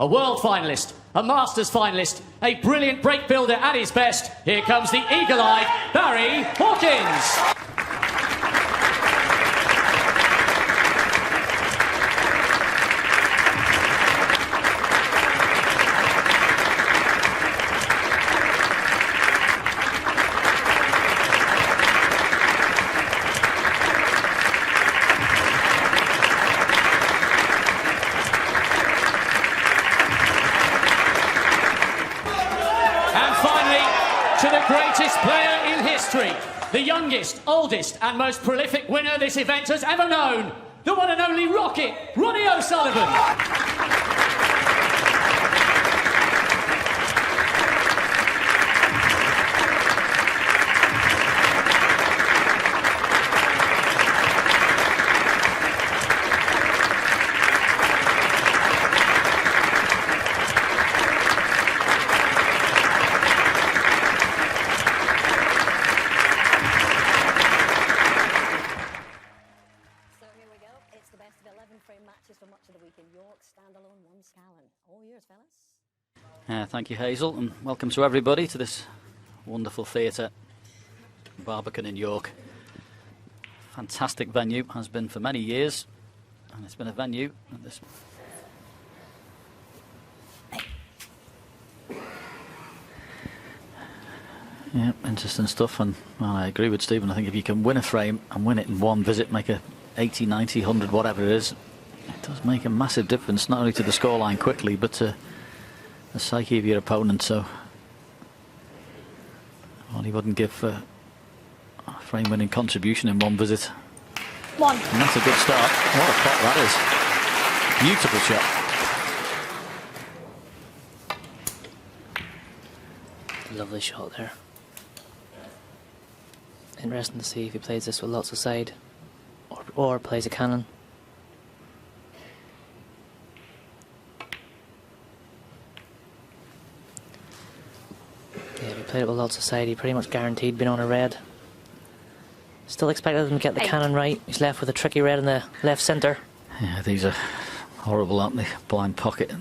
a world finalist, a Masters finalist, a brilliant break builder at his best. Here comes the eagle-eyed Barry Hawkins. To the greatest player in history, the youngest, oldest and most prolific winner this event has ever known, the one and only Rocket, Ronnie O'Sullivan. Frame matches for much of the week in York, standalone, one Scallon. All yours, fellas. Thank you, Hazel, and welcome to everybody to this wonderful theatre, Barbican in York. Fantastic venue, has been for many years, and it's been a venue at this. Yeah, interesting stuff, and well, I agree with Stephen. I think if you can win a frame and win it in one visit, make a 80, 90, 100, whatever it is, it does make a massive difference, not only to the scoreline quickly, but to the psyche of your opponent. So, well, he wouldn't give a frame-winning contribution in one visit. One. And that's a good start. What a pot that is. Beautiful shot. Lovely shot there. Interesting to see if he plays this with lots of side or plays a cannon. Yeah, if he played it with lots of side, he pretty much guaranteed being on a red. Still expected him to get the cannon right. He's left with a tricky red in the left centre. Yeah, these are horrible, aren't they? Blind pocket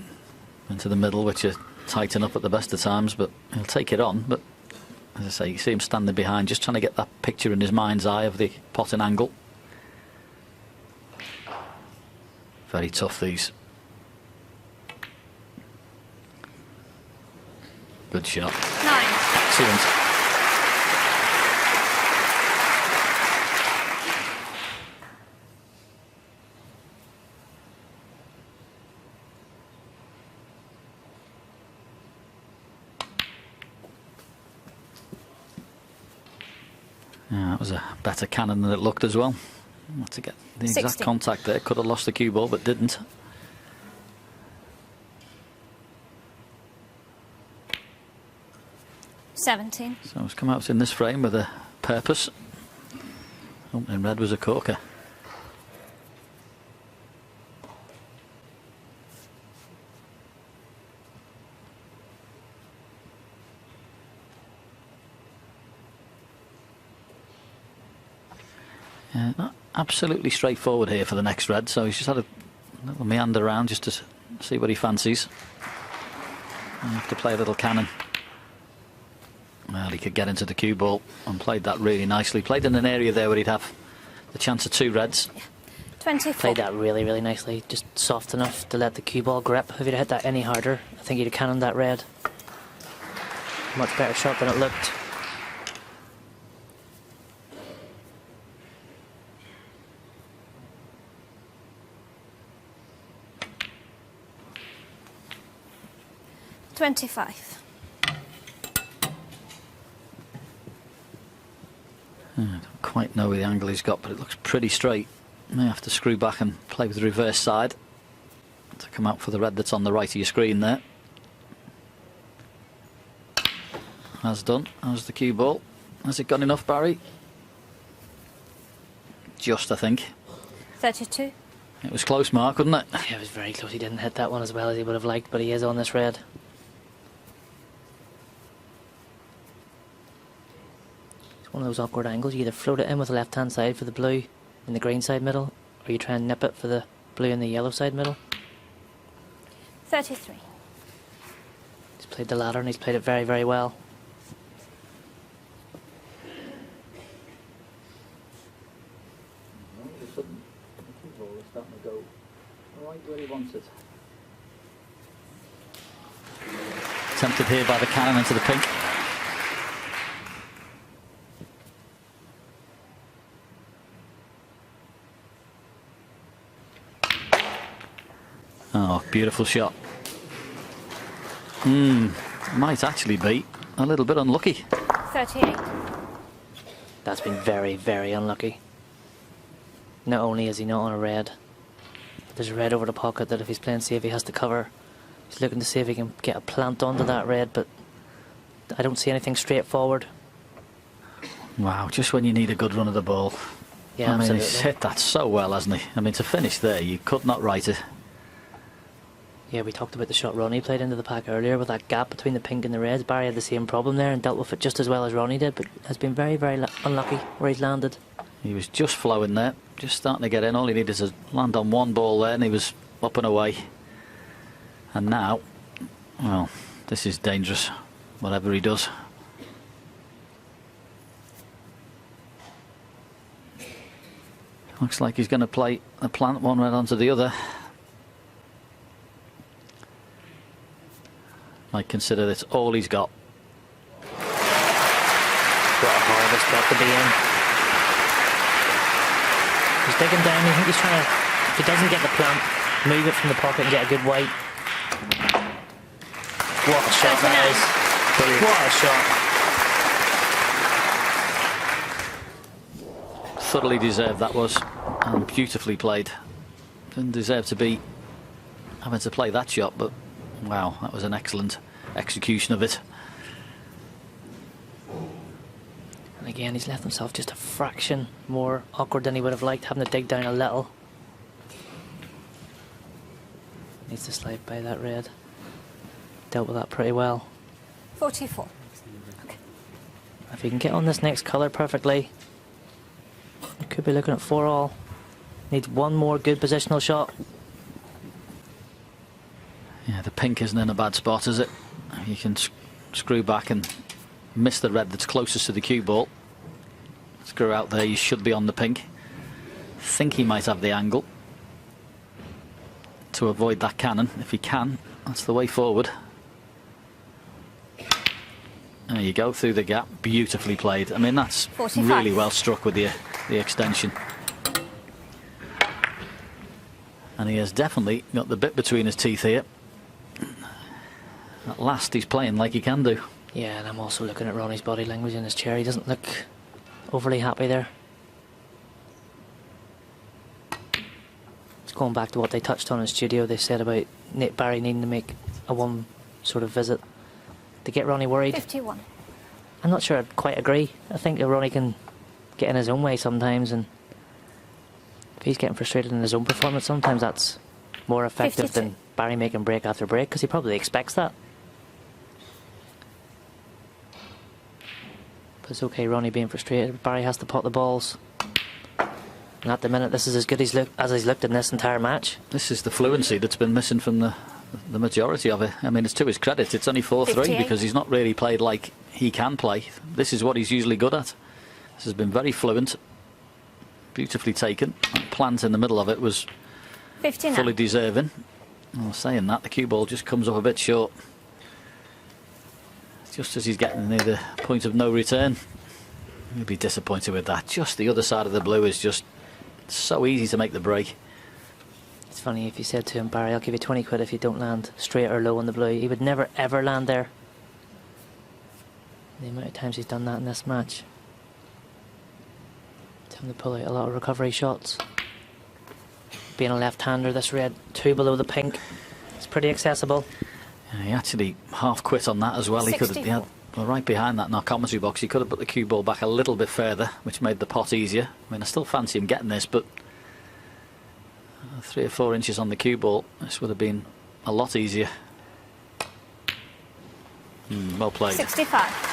into the middle, which you tighten up at the best of times, but he'll take it on. But as I say, you see him standing behind, just trying to get that picture in his mind's eye of the potting angle. Very tough, these. Good shot. Nice. Excellent. Yeah, that was a better cannon than it looked as well. To get the exact 60. contact there, could have lost the cue ball but didn't. $17. So it's come out in this frame with a purpose. Opening red was a corker. Yeah, not absolutely straightforward here for the next red, so he's just had a little meander around just to see what he fancies. You have to play a little cannon. Well, he could get into the cue ball and played that really nicely. Played in an area there where he'd have the chance of two reds. 24. Played that really, really nicely. Just soft enough to let the cue ball grip. If he'd hit that any harder, I think he'd have cannoned that red. Much better shot than it looked. $25. I don't quite know the angle he's got, but it looks pretty straight. May have to screw back and play with the reverse side to come out for the red that's on the right of your screen there. Has done. How's the cue ball? Has it got enough, Barry? Just, I think. 32. It was close, Mark, wasn't it? Yeah, it was very close. He didn't hit that one as well as he would have liked, but he is on this red. It's one of those awkward angles. You either float it in with the left-hand side for the blue in the green side middle, or you try and nip it for the blue in the yellow side middle. 33. Played the ladder and he's played it very, very well. All of a sudden, the cue ball is starting to go right where he wants it. Tempted here by the cannon into the pink. Oh, beautiful shot. Might actually be a little bit unlucky. 38. That's been very, very unlucky. Not only is he not on a red, there's a red over the pocket that if he's playing safe he has to cover. He's looking to see if he can get a plant onto that red, but I don't see anything straightforward. Wow, just when you need a good run of the ball. Yeah, I mean, absolutely. he's hit that so well, hasn't he? I mean, to finish there, you could not write it. Yeah, we talked about the shot Ronnie played into the pack earlier with that gap between the pink and the reds. Barry had the same problem there and dealt with it just as well as Ronnie did, but has been very, very unlucky where he's landed. He was just flowing there, just starting to get in. All he needed is to land on one ball there and he was up and away. And now, well, this is dangerous, whatever he does. Looks like he's going to play a plant one right onto the other. Might consider this all he's got. What a horrible spot to be in. He's digging down. I think he's trying to, if he doesn't get the plant, move it from the pocket and get a good white. What a shot that is. What a shot. Thoroughly deserved that was, and beautifully played. Didn't deserve to be having to play that shot, but wow, that was an excellent execution of it. And again, he's left himself just a fraction more awkward than he would have liked, having to dig down a little. Needs to slide by that red. Dealt with that pretty well. 44. Okay. If he can get on this next colour perfectly, he could be looking at 4-all. Needs one more good positional shot. Yeah, the pink isn't in a bad spot, is it? You can screw back and miss the red that's closest to the cue ball. Screw out there, you should be on the pink. Think he might have the angle to avoid that cannon. If he can, that's the way forward. There you go, through the gap. Beautifully played. I mean, that's 45. really well struck with the extension. And he has definitely got the bit between his teeth here. At last he's playing like he can do. Yeah, and I'm also looking at Ronnie's body language in his chair. He doesn't look overly happy there. It's going back to what they touched on in studio. They said about Barry needing to make a one sort of visit to get Ronnie worried. 51. I'm not sure I'd quite agree. I think that Ronnie can get in his own way sometimes, and if he's getting frustrated in his own performance, sometimes that's more effective 52. than Barry making break after break, because he probably expects that. But it's okay, Ronnie being frustrated. Barry has to pot the balls. And at the minute, this is as good as he's looked in this entire match. This is the fluency that's been missing from the majority of it. I mean, it's to his credit. It's only 4-3 58. because he's not really played like he can play. This is what he's usually good at. This has been very fluent. Beautifully taken. That plant in the middle of it was 59. fully deserving. Well, saying that, the cue ball just comes up a bit short. Just as he's getting near the point of no return. He'll be disappointed with that. Just the other side of the blue is just so easy to make the break. It's funny, if you said to him, Barry, I'll give you 20 quid if you don't land straight or low on the blue, he would never ever land there. The amount of times he's done that in this match. Time to pull out a lot of recovery shots. Being a left-hander, this red 2 below the pink, it's pretty accessible. Yeah, he actually half quit on that as well. He could have, 64. well, right behind that in our commentary box, he could have put the cue ball back a little bit further, which made the pot easier. I mean, I still fancy him getting this, but 3 or 4 inches on the cue ball, this would have been a lot easier. Well played. 65.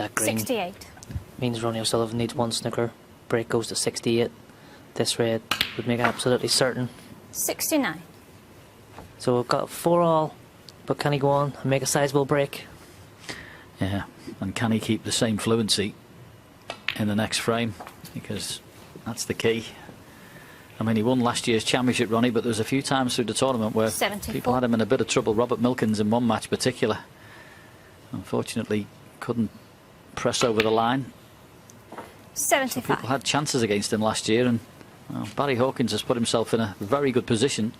That green 68. means Ronnie O'Sullivan needs one snooker. Break goes to 68. This red would make absolutely certain. 69. So we've got 4 all, but can he go on and make a sizable break? Yeah, and can he keep the same fluency in the next frame? Because that's the key. I mean, he won last year's championship, Ronnie, but there was a few times through the tournament where 74. people had him in a bit of trouble. Robert Milkins in one match particular, unfortunately, couldn't press over the line. 75. So people had chances against him last year, and well, Barry Hawkins has put himself in a very good position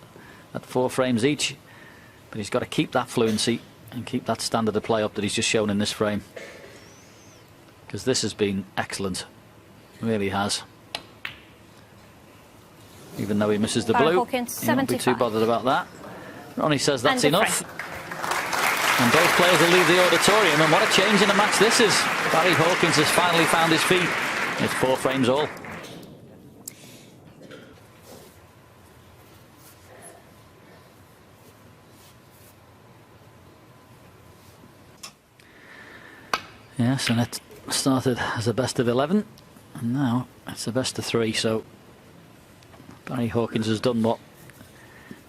at 4 frames each, but he's got to keep that fluency and keep that standard of play up that he's just shown in this frame, because this has been excellent, it really has. Even though he misses the Barry blue, Hawkins, he won't be too 75. bothered about that. Ronnie says that's And enough. And both players will leave the auditorium, and what a change in a match this is. Barry Hawkins has finally found his feet. It's 4 frames all. Yes, and it started as a best of 11, and now it's a best of 3, so Barry Hawkins has done what,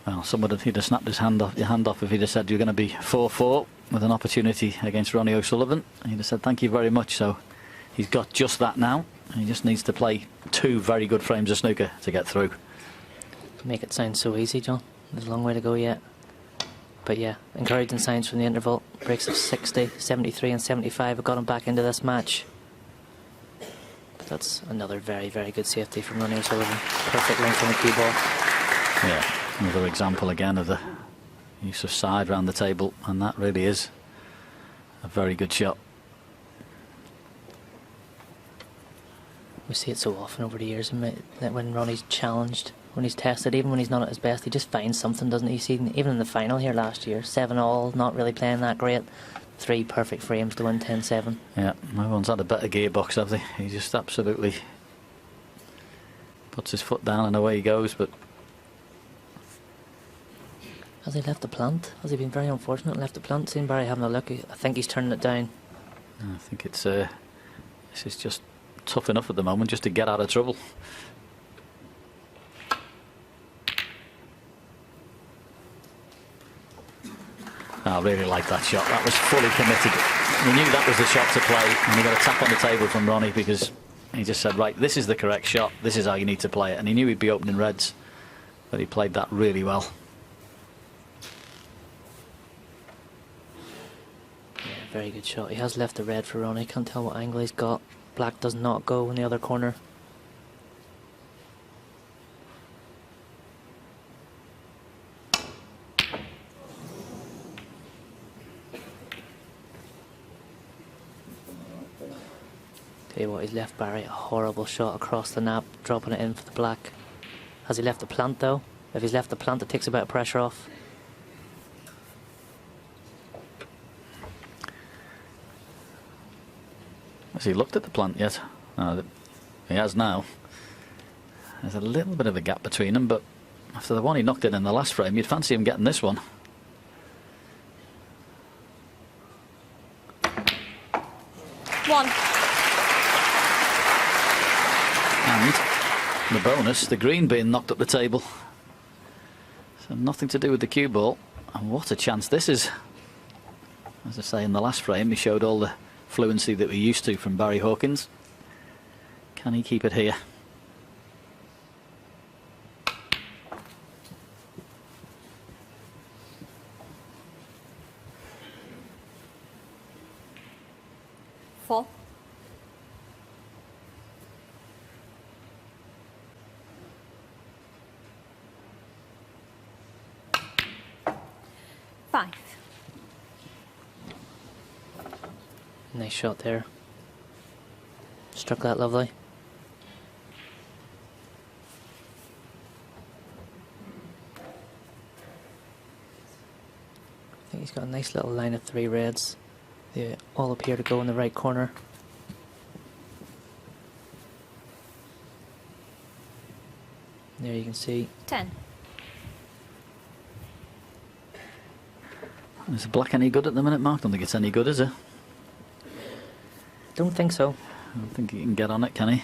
well, he'd have snapped your hand off if he'd have said you're going to be 4-4 with an opportunity against Ronnie O'Sullivan. He'd have said thank you very much. So he's got just that now, and he just needs to play 2 very good frames of snooker to get through. Make it sound so easy, John. There's a long way to go yet. But yeah, encouraging signs from the interval. Breaks of 60, 73 and 75 have got him back into this match. But that's another very, very good safety from Ronnie O'Sullivan. Perfect length on the cue ball. Yeah, another example again of the use of side round the table, and that really is a very good shot. We see it so often over the years, that when Ronnie's challenged, when he's tested, even when he's not at his best, he just finds something, doesn't he? You see, even in the final here last year, 7 all, not really playing that great. 3 perfect frames to win 10-7. Yeah, everyone's had a better gearbox, have they? He just absolutely puts his foot down and away he goes. But has he left the plant? Has he been very unfortunate? Left the plant. Seen Barry having a look. I think he's turning it down. I think it's this is just tough enough at the moment just to get out of trouble. I really like that shot. That was fully committed. We knew that was the shot to play, and he got a tap on the table from Ronnie because he just said, right, this is the correct shot, this is how you need to play it. And he knew he'd be opening reds, but he played that really well. Yeah, very good shot. He has left the red for Ronnie. Can't tell what angle he's got. Black does not go in the other corner. Tell you what, he's left Barry a horrible shot across the nap, dropping it in for the black. Has he left the plant though? If he's left the plant, it takes a bit of pressure off. Has he looked at the plant yet? No, he has now. There's a little bit of a gap between them, but after the one he knocked in the last frame, you'd fancy him getting this one. One. And the bonus, the green being knocked up the table. So nothing to do with the cue ball. And what a chance this is. As I say, in the last frame, he showed all the fluency that we're used to from Barry Hawkins. Can he keep it here? Four. Five. Nice shot there. Struck that lovely. I think he's got a nice little line of 3 reds. They all appear to go in the right corner. There you can see. 10. Is the black any good at the minute, Mark? Don't think it's any good, is it? Don't think so. I don't think he can get on it, can he?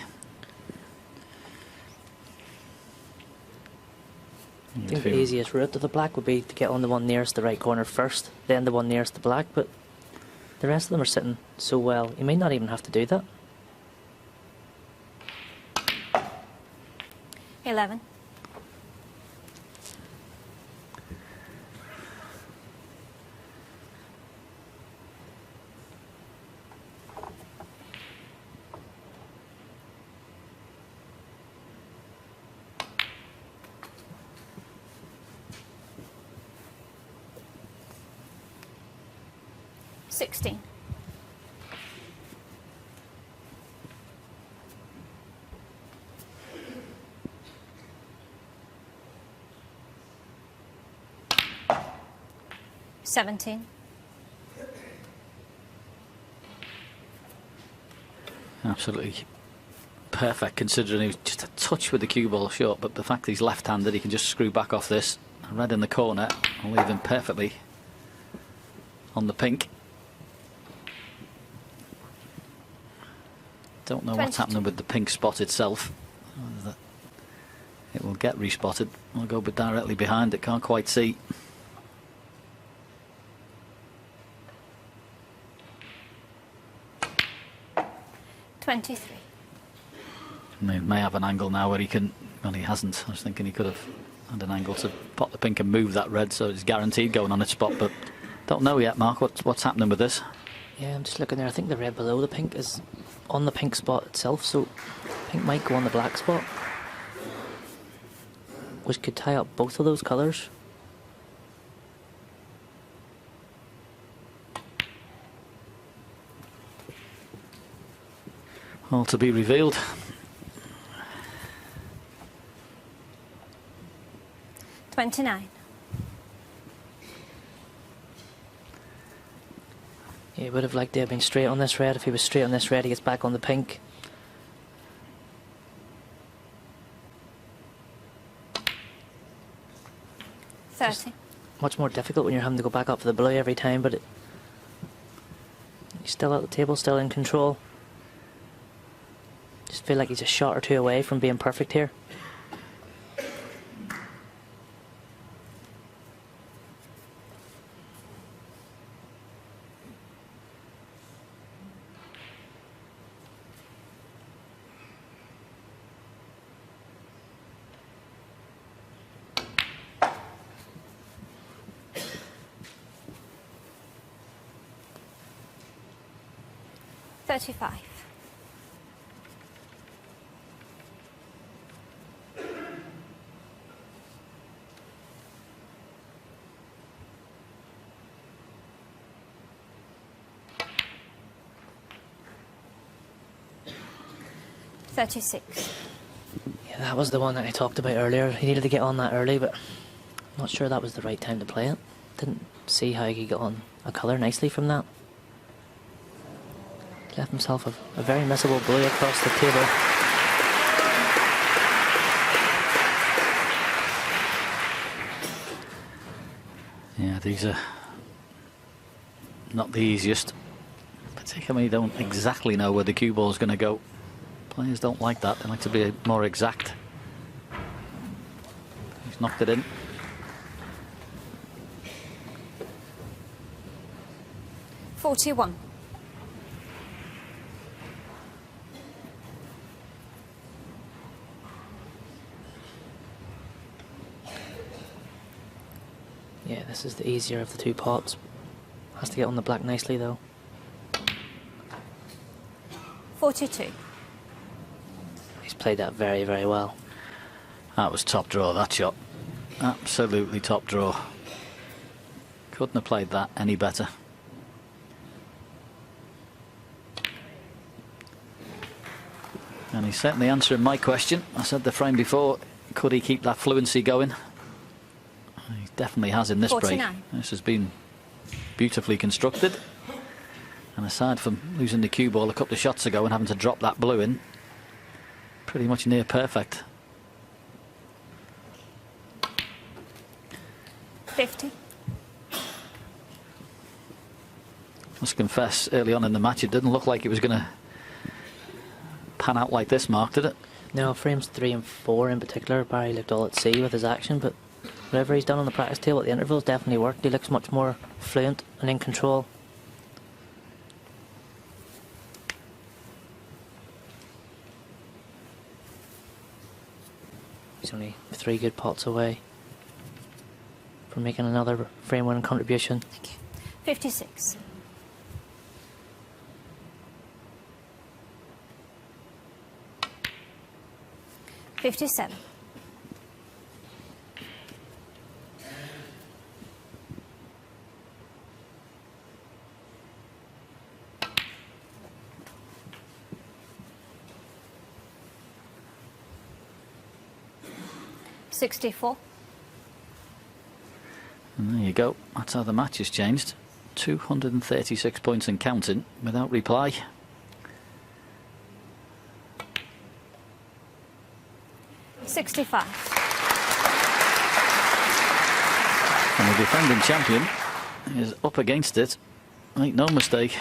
I think the easiest route to the black would be to get on the one nearest the right corner first, then the one nearest the black, but the rest of them are sitting so well, you may not even have to do that. 11. $16. $17. Absolutely perfect, considering he was just a touch with the cue ball short, but the fact that he's left-handed, he can just screw back off this. Red in the corner, I'll leave him perfectly on the pink. Don't know what's happening with the pink spot itself. It will get respotted. I'll go but directly behind it, can't quite see. $23. He may have an angle now where he can, well, he hasn't. I was thinking he could have had an angle to pot the pink and move that red, so it's guaranteed going on its spot, but don't know yet, Mark, what's happening with this. Yeah, I'm just looking there. I think the red below the pink is on the pink spot itself, so pink might go on the black spot, which could tie up both of those colours. All to be revealed. $29. He would have liked to have been straight on this red. If he was straight on this red, he gets back on the pink. $30. Much more difficult when you're having to go back up for the blue every time, but he's still at the table, still in control. Just feel like he's a shot or two away from being perfect here. $35. $36. Yeah, that was the one that I talked about earlier. He needed to get on that early, but I'm not sure that was the right time to play it. Didn't see how he could get on a colour nicely from that. Left himself a very missable blue across the table. Yeah, these are not the easiest. Particularly, you don't exactly know where the cue ball is going to go. Players don't like that. They like to be more exact. He's knocked it in. $41. Yeah, this is the easier of the two pots. Has to get on the black nicely though. $42. He's played that very, very well. That was top draw, that shot. Absolutely top draw. Couldn't have played that any better. And he's certainly answering my question. I said the frame before, could he keep that fluency going? He definitely has in this break. 49. This has been beautifully constructed. And aside from losing the cue ball a couple of shots ago and having to drop that blue in, pretty much near perfect. 50. Must confess, early on in the match, it didn't look like it was going to pan out like this, Mark, did it? No, frames 3 and 4 in particular, Barry looked all at sea with his action, but whatever he's done on the practice table at the intervals definitely worked. He looks much more fluent and in control. He's only 3 good pots away from making another frame winning contribution. Thank you. 56. 57. 64. And there you go. That's how the match has changed. 236 points and counting without reply. $65. And the defending champion is up against it. Make no mistake.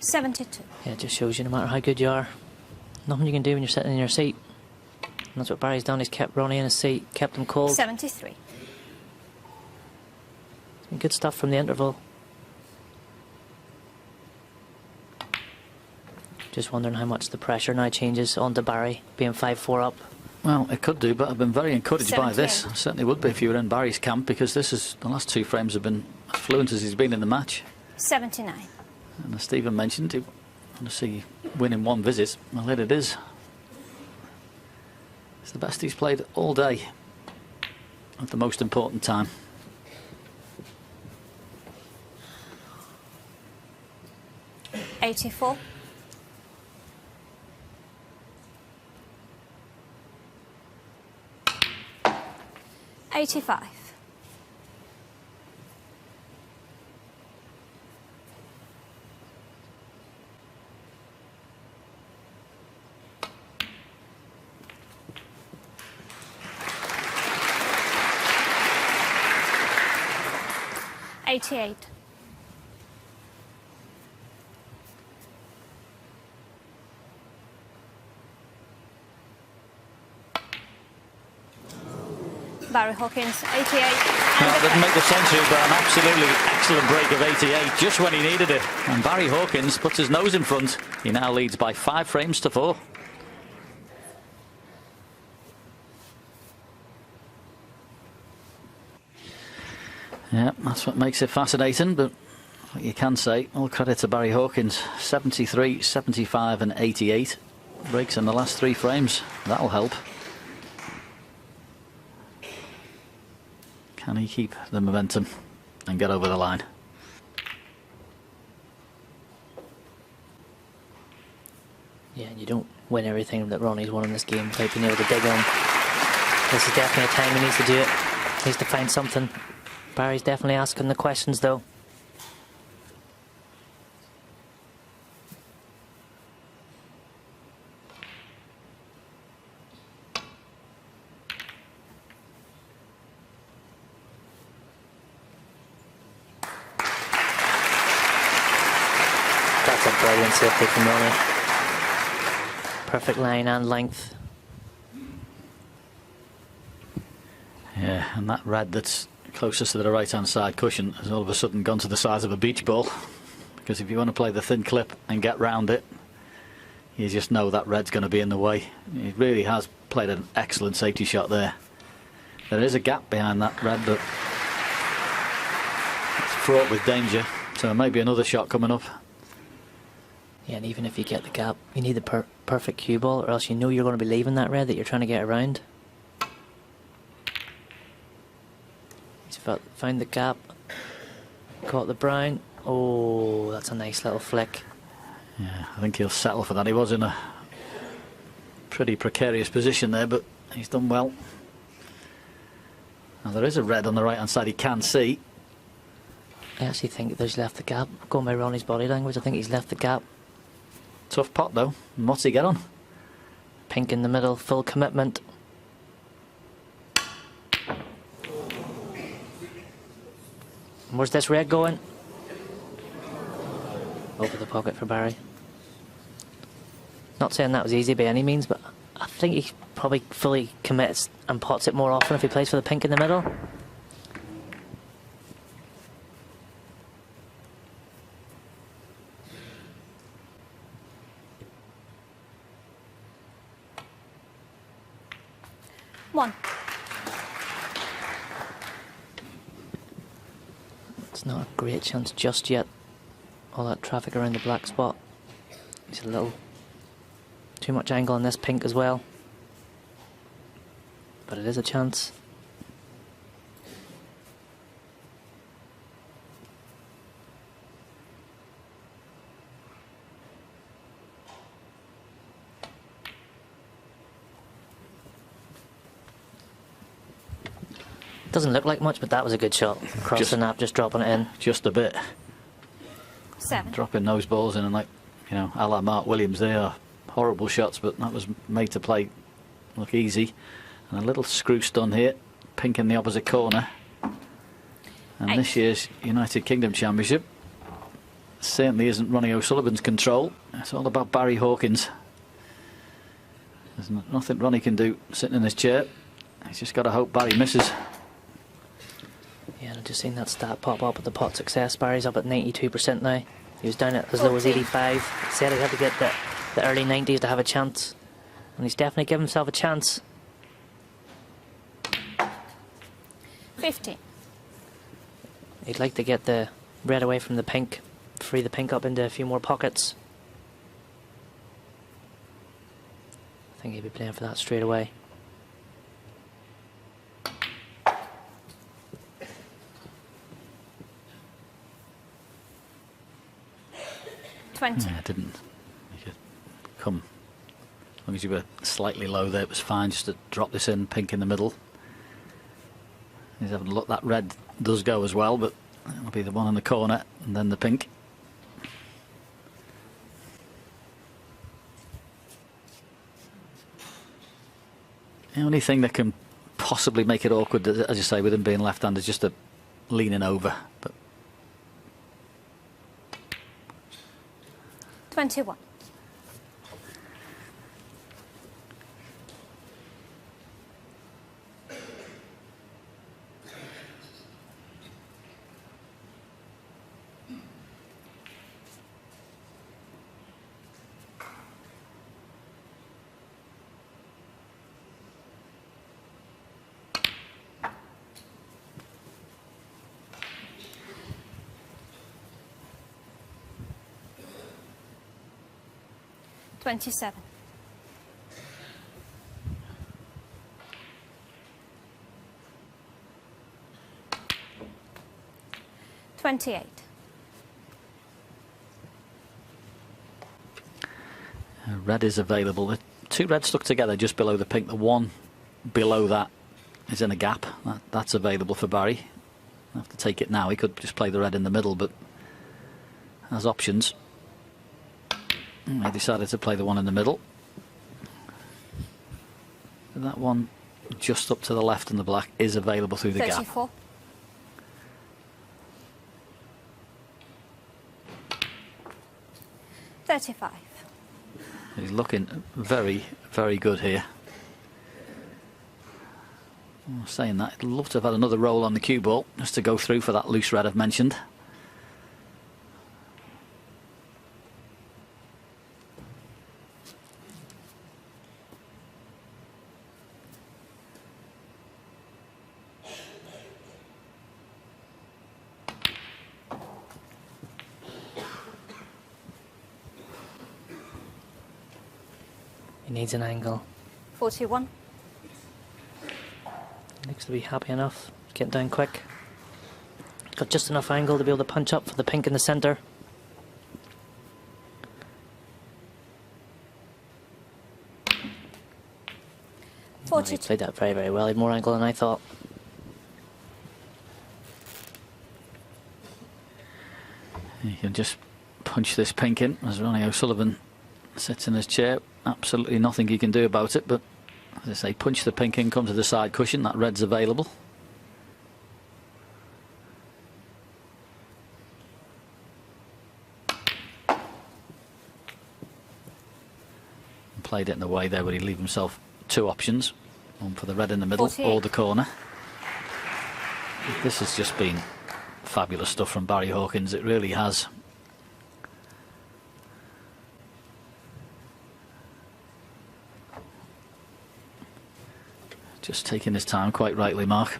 $72. Yeah, it just shows you no matter how good you are, nothing you can do when you're sitting in your seat. And that's what Barry's done. He's kept Ronnie in his seat, kept him cold. 73. Good stuff from the interval. Just wondering how much the pressure now changes onto Barry, being 5-4 up. Well, it could do, but I've been very encouraged by this. 78. Certainly would be if you were in Barry's camp, because this is the last 2 frames have been as fluent as he's been in the match. 79. And as Stephen mentioned, he want to see win in 1 visit. Well, here it is. It's the best he's played all day at the most important time. $84. 85. 88. Barry Hawkins, 88. Well, didn't make the century, but an absolutely excellent break of 88, just when he needed it. And Barry Hawkins puts his nose in front. He now leads by 5 frames to 4. Yeah, that's what makes it fascinating, but what you can say, all credit to Barry Hawkins. 73, 75 and 88 breaks in the last 3 frames. That'll help. Can he keep the momentum and get over the line? Yeah, you don't win everything that Ronnie's won in this game without being able to dig on. This is definitely a time he needs to do it. He needs to find something. Barry's definitely asking the questions though. That's a brilliant safety from Ronnie. Perfect line and length. Yeah, and that red that's closest to the right hand side cushion has all of a sudden gone to the size of a beach ball, because if you want to play the thin clip and get round it, you just know that red's going to be in the way. He really has played an excellent safety shot there. There is a gap behind that red, but it's fraught with danger, so maybe another shot coming up. Yeah, and even if you get the gap, you need the perfect cue ball, or else you know you're going to be leaving that red that you're trying to get around. He's found the gap, caught the brown. Oh, that's a nice little flick. Yeah, I think he'll settle for that. He was in a pretty precarious position there, but he's done well. Now there is a red on the right hand side he can see. I actually think he's left the gap. Going by Ronnie's body language, I think he's left the gap. Tough pot though. And what's he get on? Pink in the middle, full commitment. Where's this red going? over the pocket for Barry. Not saying that was easy by any means, but I think he probably fully commits and pots it more often if he plays for the pink in the middle. One. It's not a great chance just yet. All that traffic around the black spot. He's a little too much angle on this pink as well. But it is a chance. Doesn't look like much, but that was a good shot. Across the nap, just dropping it in. Just a bit. 7. Dropping those balls in, and like, you know, a la Mark Williams, they are horrible shots, but that was made to play look easy. And a little screw stun here, pink in the opposite corner. And 8. this year's United Kingdom Championship certainly isn't Ronnie O'Sullivan's control. It's all about Barry Hawkins. There's nothing Ronnie can do sitting in his chair. He's just got to hope Barry misses. Yeah, I've just seen that stat pop up with the pot success. Barry's up at 92% now. He was down at as low as 85. He said he had to get the early 90s to have a chance. And he's definitely given himself a chance. 15. He'd like to get the red away from the pink, free the pink up into a few more pockets. I think he'd be playing for that straight away. 20. Yeah, it didn't. You could come, as long as you were slightly low there, it was fine just to drop this in, pink in the middle. He's having a look, that red does go as well, but it'll be the one in the corner and then the pink. The only thing that can possibly make it awkward, as you say, with him being left-handed, is just a leaning over. But 21. 27. 28. Red is available. The two reds stuck together just below the pink. The one below that is in a gap. That's available for Barry. I'll have to take it now. He could just play the red in the middle, but has options. He decided to play the one in the middle. And that one just up to the left in the black is available through the 34. gap. 35. He's looking very, very good here. Saying that, I'd love to have had another roll on the cue ball just to go through for that loose red I've mentioned. He needs an angle. 41. Looks to be happy enough. Getting down quick. Got just enough angle to be able to punch up for the pink in the centre. Oh, he played that very, very well. He had more angle than I thought. You can just punch this pink in as Ronnie O'Sullivan sits in his chair. Absolutely nothing you can do about it, but as I say, punch the pink in, come to the side cushion. That red's available. played it in a way there where he'd leave himself two options. One for the red in the middle 48. or the corner. This has just been fabulous stuff from Barry Hawkins. It really has. Just taking his time, quite rightly, Mark.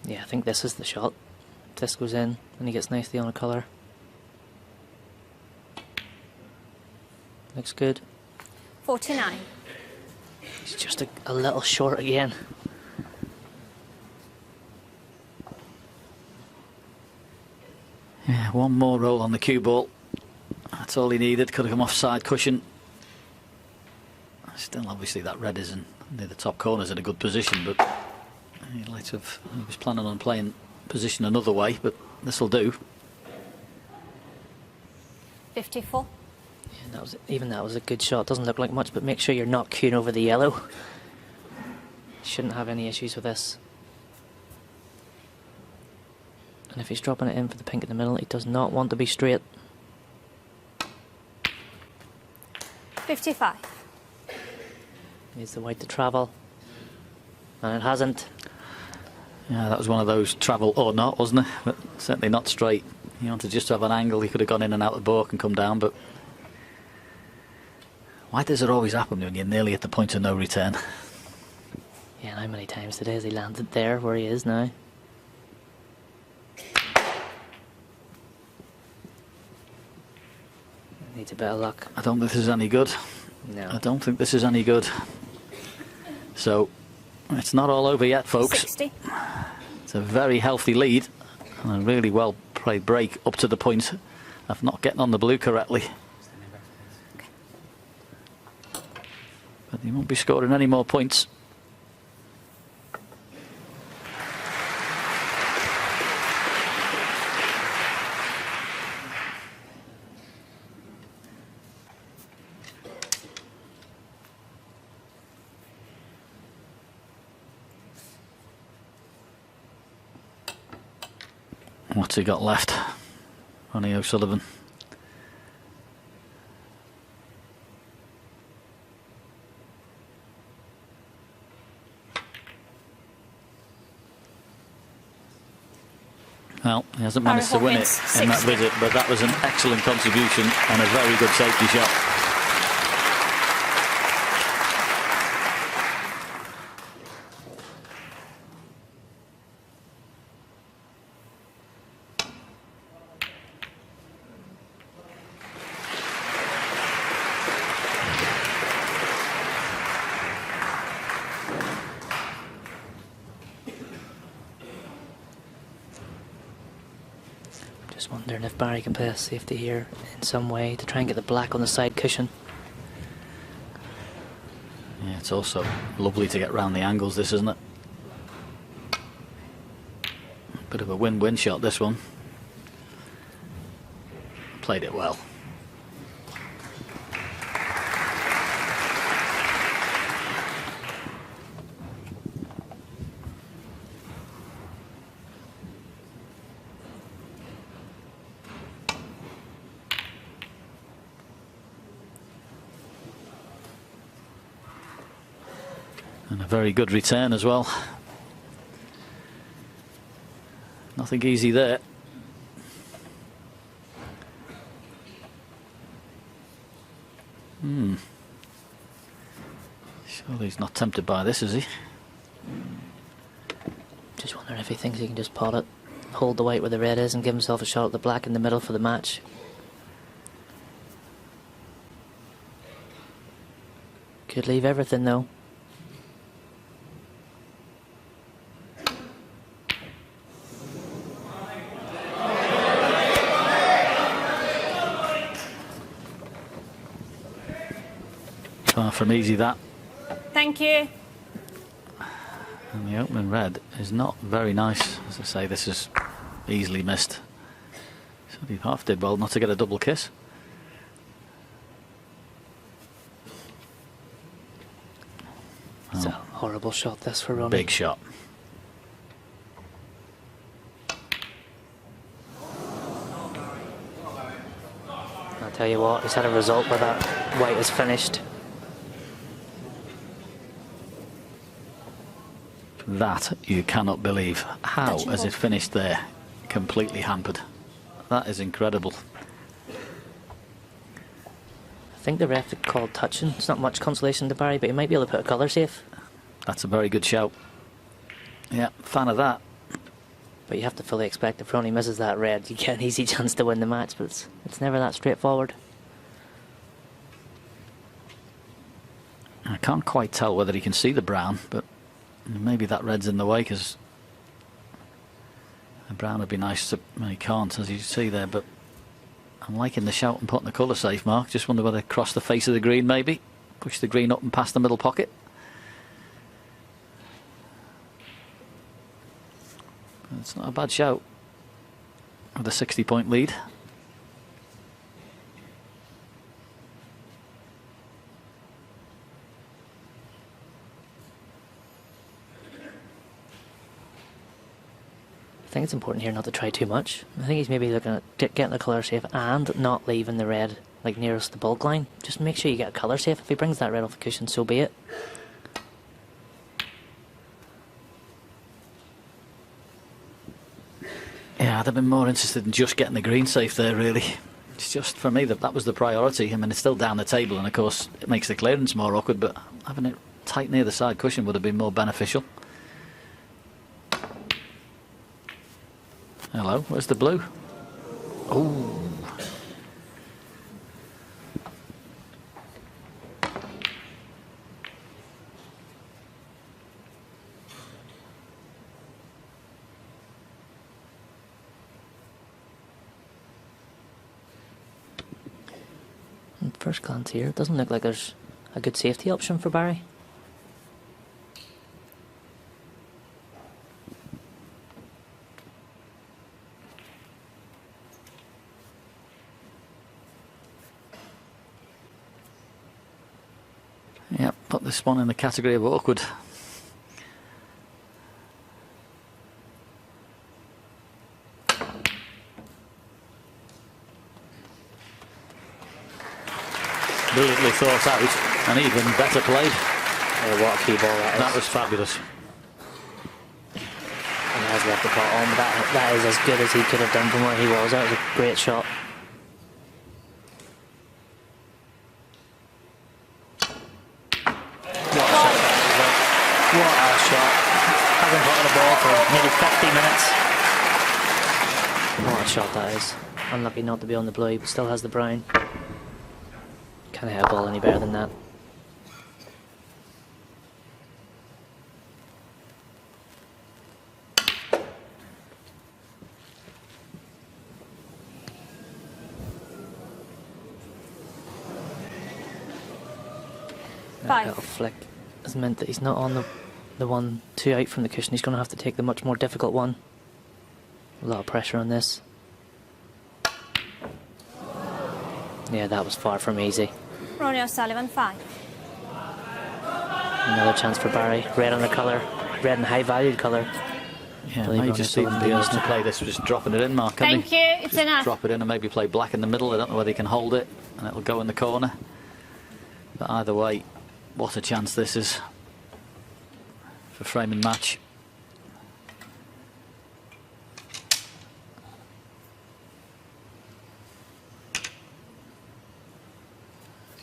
Yeah, I think this is the shot. This goes in and he gets nicely on a colour. Looks good. 49. He's just a little short again. Yeah, one more roll on the cue ball. That's all he needed. Could have come off side cushion. Still, obviously, that red isn't near the top corner's in a good position, but he was planning on playing position another way, but this will do. 54. Yeah, that was a good shot. Doesn't look like much, but make sure you're not cueing over the yellow. Shouldn't have any issues with this. And if he's dropping it in for the pink in the middle, he does not want to be straight. 55. Needs the white to travel. And it hasn't. Yeah, that was one of those travel or not, wasn't it? But certainly not straight. He wanted just to have an angle. He could have gone in and out the balk and come down, but why does it always happen when you're nearly at the point of no return? Yeah, and how many times today has he landed there where he is now? Needs a bit of luck. I don't think this is any good. No. I don't think this is any good. So, it's not all over yet, folks. 60. It's a very healthy lead and a really well played break up to the point of not getting on the blue correctly. But he won't be scoring any more points. What's he got left? Ronnie O'Sullivan. Well, he hasn't managed to win it in that visit, but that was an excellent contribution and a very good safety shot. Just wondering if Barry can play a safety here in some way to try and get the black on the side cushion. Yeah, it's also lovely to get round the angles, this, isn't it? Bit of a win-win shot, this one. Played it well. And a very good return as well. Nothing easy there. Surely he's not tempted by this, is he? Just wondering if he thinks he can just pot it, hold the white where the red is and give himself a shot at the black in the middle for the match. Could leave everything though. Far from easy, that. Thank you. And the opening red is not very nice. As I say, this is easily missed. So he half did well not to get a double kiss. It's a horrible shot, this, for Ronnie. Big shot. I'll tell you what, he's had a result where that white is finished. That you cannot believe. How Touch and has go. it finished there? Completely hampered. That is incredible. I think the ref called touching. It's not much consolation to Barry, but he might be able to put a colour safe. That's a very good shout. Yeah, fan of that. But you have to fully expect if Ronnie misses that red, you get an easy chance to win the match, but it's never that straightforward. I can't quite tell whether he can see the brown, but maybe that red's in the way, because the brown would be nice to... Well, he can't, as you see there, but I'm liking the shout and putting the colour safe, Mark. Just wonder whether cross the face of the green, maybe. Push the green up and past the middle pocket. It's not a bad shout with a 60-point lead. I think it's important here not to try too much. I think he's maybe looking at getting the colour safe and not leaving the red like nearest the bulk line. Just make sure you get a colour safe. If he brings that red off the cushion, so be it. Yeah, I'd have been more interested in just getting the green safe there, really. It's just, for me, that was the priority. I mean, it's still down the table, and of course it makes the clearance more awkward, but having it tight near the side cushion would have been more beneficial. Hello, where's the blue? Oh. At first glance here, it doesn't look like there's a good safety option for Barry. Yeah, put this one in the category of awkward. Brilliantly thought out and even better played. Yeah, what a key ball that is. That was fabulous. And he has left the pot on. That is as good as he could have done from where he was. That was a great shot. What a shot. Hasn't put on the ball for nearly 50 minutes. What a shot that is. Unlucky not to be on the blue, but still has the brown. Can't hit a ball any better than that. That 5. little flick has meant that he's not on the one two out from the cushion. He's going to have to take the much more difficult one. A lot of pressure on this. Yeah, that was far from easy. RonnieO'Sullivan 5. Another chance for Barry. Red on the colour. Red and high valued colour. Yeah, Believe may on just it, even be able to play this, just dropping it in, Mark. Thank you, it's Just enough. drop it in and maybe play black in the middle. I don't know whether he can hold it and it'll go in the corner. But either way, what a chance this is for framing match.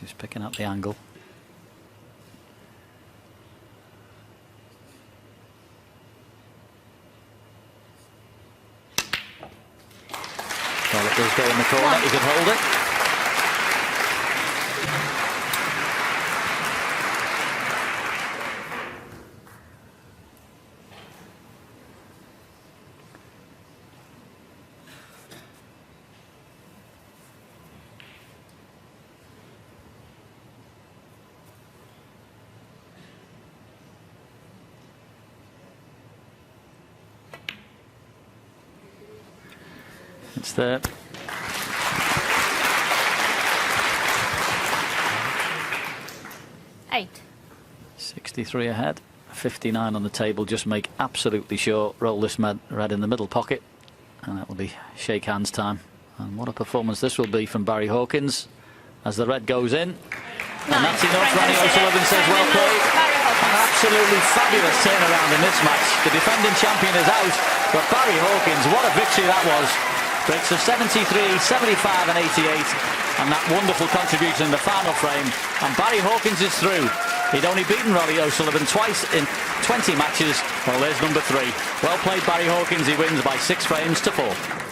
Just picking up the angle. Well, it does go in the corner. He can hold it. It's there. Eight. 63 ahead, 59 on the table. Just make absolutely sure, roll this red in the middle pocket, and that will be shake hands time. And what a performance this will be from Barry Hawkins as the red goes in. And that's enough. RonnieO'Sullivan says well played. an absolutely fabulous turnaround in this match. The defending champion is out, but Barry Hawkins, what a victory that was. Breaks of 73, 75 and 88, and that wonderful contribution in the final frame, and Barry Hawkins is through. He'd only beaten Ronnie O'Sullivan twice in 20 matches. Well, there's number 3. Well played, Barry Hawkins. He wins by 6 frames to 4.